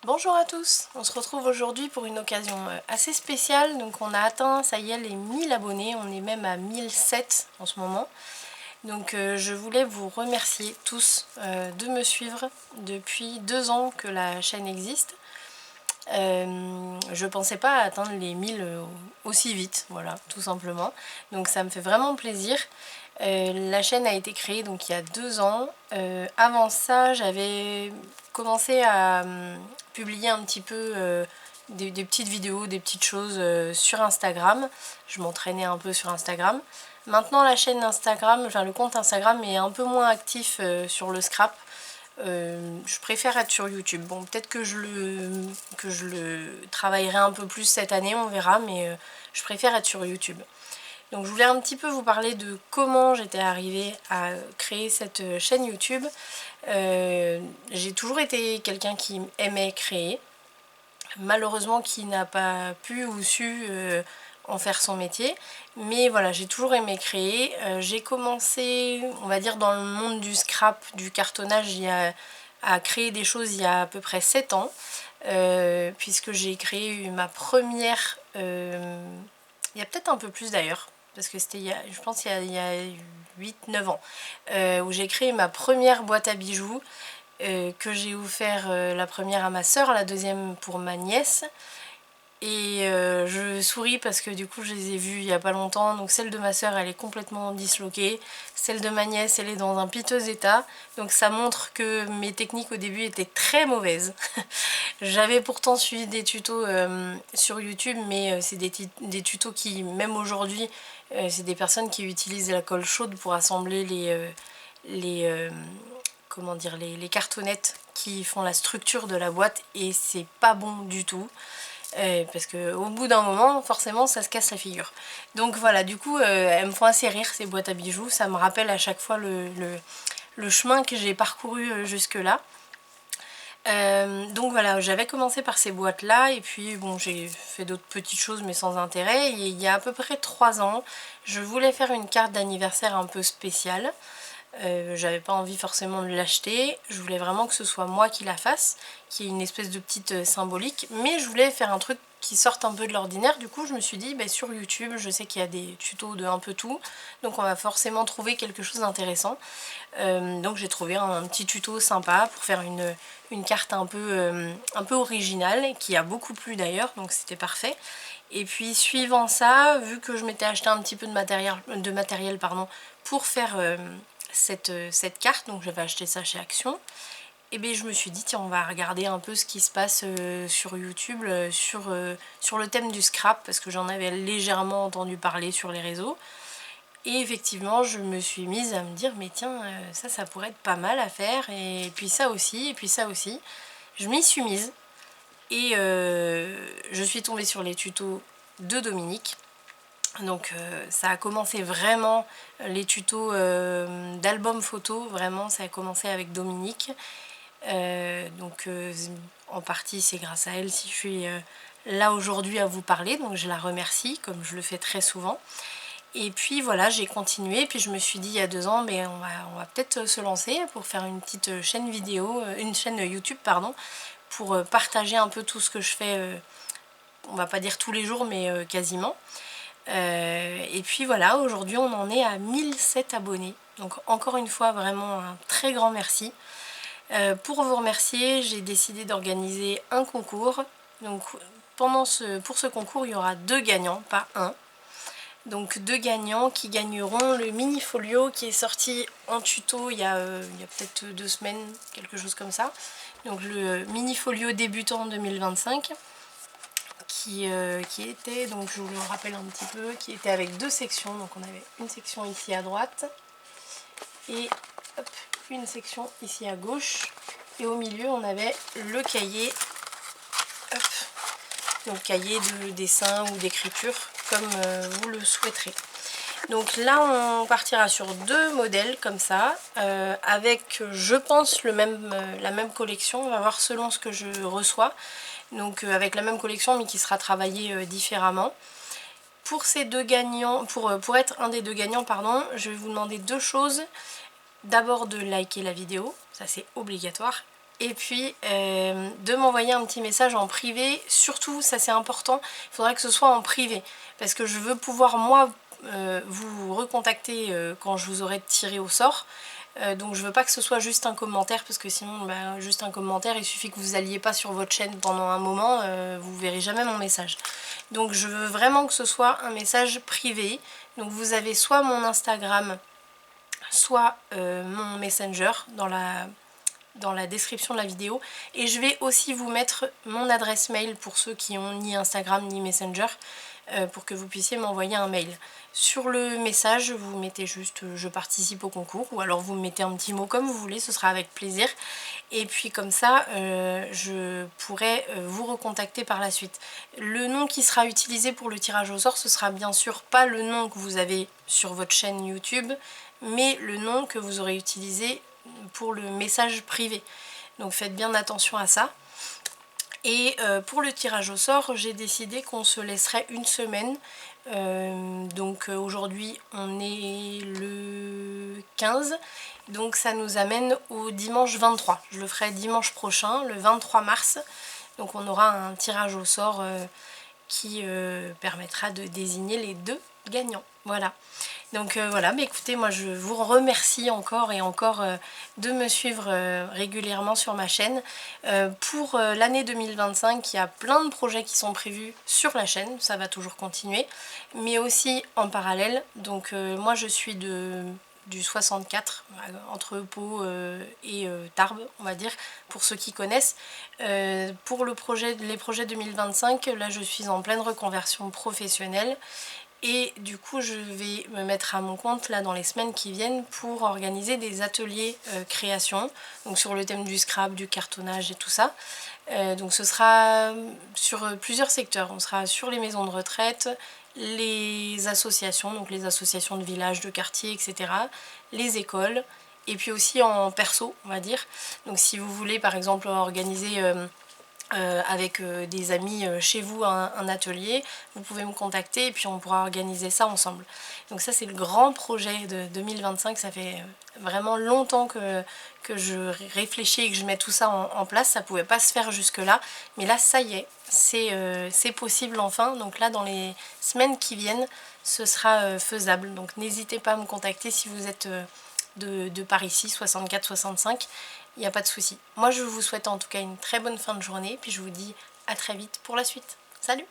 Bonjour à tous, on se retrouve aujourd'hui pour une occasion assez spéciale. Donc on a atteint, ça y est, les 1000 abonnés, on est même à 1007 en ce moment. Donc je voulais vous remercier tous de me suivre depuis 2 ans que la chaîne existe. Je pensais pas atteindre les 1000 aussi vite, voilà, tout simplement. Donc ça me fait vraiment plaisir. La chaîne a été créée donc il y a 2 ans. Avant ça, j'avais commencé à publier un petit peu des petites vidéos, des petites choses sur Instagram. Je m'entraînais un peu sur Instagram. Maintenant la chaîne Instagram, enfin le compte Instagram est un peu moins actif sur le scrap. Je préfère être sur YouTube. Bon, peut-être que je le travaillerai un peu plus cette année, on verra, mais je préfère être sur YouTube. Donc je voulais un petit peu vous parler de comment j'étais arrivée à créer cette chaîne YouTube. J'ai toujours été quelqu'un qui aimait créer, malheureusement qui n'a pas pu ou su en faire son métier, mais voilà, j'ai toujours aimé créer. J'ai commencé, on va dire, dans le monde du scrap, du cartonnage, à créer des choses il y a à peu près 7 ans, puisque j'ai créé ma première, il y a peut-être un peu plus d'ailleurs, parce que c'était, je pense, il y a 8-9 ans, où j'ai créé ma première boîte à bijoux, que j'ai offert la première à ma soeur, la deuxième pour ma nièce. Et je souris parce que du coup je les ai vues il y a pas longtemps. Donc celle de ma soeur elle est complètement disloquée, celle de ma nièce elle est dans un piteux état. Donc ça montre que mes techniques au début étaient très mauvaises. J'avais pourtant suivi des tutos sur YouTube, mais c'est des tutos qui, même aujourd'hui, c'est des personnes qui utilisent la colle chaude pour assembler les comment dire, les cartonnettes qui font la structure de la boîte, et c'est pas bon du tout. Parce qu'au bout d'un moment, forcément, ça se casse la figure. Donc voilà, du coup, elles me font assez rire ces boîtes à bijoux. Ça me rappelle à chaque fois le chemin que j'ai parcouru jusque-là. Donc voilà, j'avais commencé par ces boîtes-là, et puis bon, j'ai fait d'autres petites choses mais sans intérêt. Et il y a à peu près 3 ans, je voulais faire une carte d'anniversaire un peu spéciale. J'avais pas envie forcément de l'acheter, je voulais vraiment que ce soit moi qui la fasse, qui est une espèce de petite symbolique, mais je voulais faire un truc qui sorte un peu de l'ordinaire. Du coup je me suis dit, bah, sur YouTube, je sais qu'il y a des tutos de un peu tout, donc on va forcément trouver quelque chose d'intéressant. Donc j'ai trouvé un petit tuto sympa pour faire une carte un peu originale, qui a beaucoup plu d'ailleurs, donc c'était parfait. Et puis suivant ça, vu que je m'étais acheté un petit peu de matériel pardon, pour faire cette carte, donc j'avais acheté ça chez Action, et bien je me suis dit tiens, on va regarder un peu ce qui se passe sur YouTube sur le thème du scrap, parce que j'en avais légèrement entendu parler sur les réseaux. Et effectivement je me suis mise à me dire mais tiens, ça pourrait être pas mal à faire, et puis ça aussi, et puis ça aussi. Je m'y suis mise, et je suis tombée sur les tutos de Dominique. Donc ça a commencé vraiment, les tutos d'album photo, vraiment ça a commencé avec Dominique. Donc en partie c'est grâce à elle si je suis là aujourd'hui à vous parler, donc je la remercie comme je le fais très souvent. Et puis voilà, j'ai continué, puis je me suis dit il y a 2 ans, mais on va peut-être se lancer pour faire une petite chaîne vidéo, une chaîne YouTube pardon, pour partager un peu tout ce que je fais, on va pas dire tous les jours, mais quasiment. Et puis voilà, aujourd'hui on en est à 1007 abonnés. Donc encore une fois, vraiment un très grand merci. Pour vous remercier, j'ai décidé d'organiser un concours. Donc pour ce concours, il y aura 2 gagnants, pas un. Donc 2 gagnants qui gagneront le mini folio qui est sorti en tuto il y a peut-être 2 semaines, quelque chose comme ça. Donc le mini folio débutant 2025. Qui était, donc je vous le rappelle un petit peu, qui était avec 2 sections. Donc on avait une section ici à droite et hop, une section ici à gauche, et au milieu on avait le cahier, hop, donc cahier de dessin ou d'écriture comme vous le souhaiterez. Donc là on partira sur 2 modèles comme ça, avec je pense la même collection. On va voir selon ce que je reçois, donc avec la même collection mais qui sera travaillée différemment. Pour ces 2 gagnants, pour être un des 2 gagnants pardon, je vais vous demander 2 choses. D'abord de liker la vidéo, ça c'est obligatoire, Et puis de m'envoyer un petit message en privé. Surtout, ça c'est important, il faudrait que ce soit en privé. Parce que je veux pouvoir moi vous recontacter quand je vous aurai tiré au sort. Donc je veux pas que ce soit juste un commentaire, parce que sinon juste un commentaire, il suffit que vous alliez pas sur votre chaîne pendant un moment, vous verrez jamais mon message. Donc je veux vraiment que ce soit un message privé. Donc vous avez soit mon Instagram, soit mon Messenger dans la description de la vidéo. Et je vais aussi vous mettre mon adresse mail pour ceux qui ont ni Instagram ni Messenger, pour que vous puissiez m'envoyer un mail. Sur le message, vous mettez juste je participe au concours, ou alors vous mettez un petit mot comme vous voulez, ce sera avec plaisir. Et puis comme ça, je pourrai vous recontacter par la suite. Le nom qui sera utilisé pour le tirage au sort, ce sera bien sûr pas le nom que vous avez sur votre chaîne YouTube, mais le nom que vous aurez utilisé pour le message privé. Donc faites bien attention à ça. Et pour le tirage au sort, j'ai décidé qu'on se laisserait une semaine. Donc aujourd'hui on est le 15, donc ça nous amène au dimanche 23. Je le ferai dimanche prochain, le 23 mars. Donc on aura un tirage au sort qui permettra de désigner les 2 gagnants. Voilà. Donc voilà, mais écoutez, moi je vous remercie encore et encore de me suivre régulièrement sur ma chaîne. Pour l'année 2025, il y a plein de projets qui sont prévus sur la chaîne, ça va toujours continuer, mais aussi en parallèle. Donc moi je suis du 64, entre Pau et Tarbes, on va dire, pour ceux qui connaissent. Pour les projets 2025, là je suis en pleine reconversion professionnelle. Et du coup je vais me mettre à mon compte là dans les semaines qui viennent pour organiser des ateliers création, donc sur le thème du scrap, du cartonnage et tout ça. Donc ce sera sur plusieurs secteurs, on sera sur les maisons de retraite, les associations, donc les associations de villages, de quartiers, etc. Les écoles, et puis aussi en perso on va dire. Donc si vous voulez par exemple organiser avec des amis chez vous un atelier, vous pouvez me contacter et puis on pourra organiser ça ensemble. Donc ça c'est le grand projet de 2025, ça fait vraiment longtemps que je réfléchis et que je mets tout ça en place, ça pouvait pas se faire jusque là, mais là ça y est, c'est possible enfin, donc là dans les semaines qui viennent ce sera faisable, donc n'hésitez pas à me contacter si vous êtes de par ici, 64-65, il n'y a pas de souci. Moi je vous souhaite en tout cas une très bonne fin de journée, puis je vous dis à très vite pour la suite. Salut!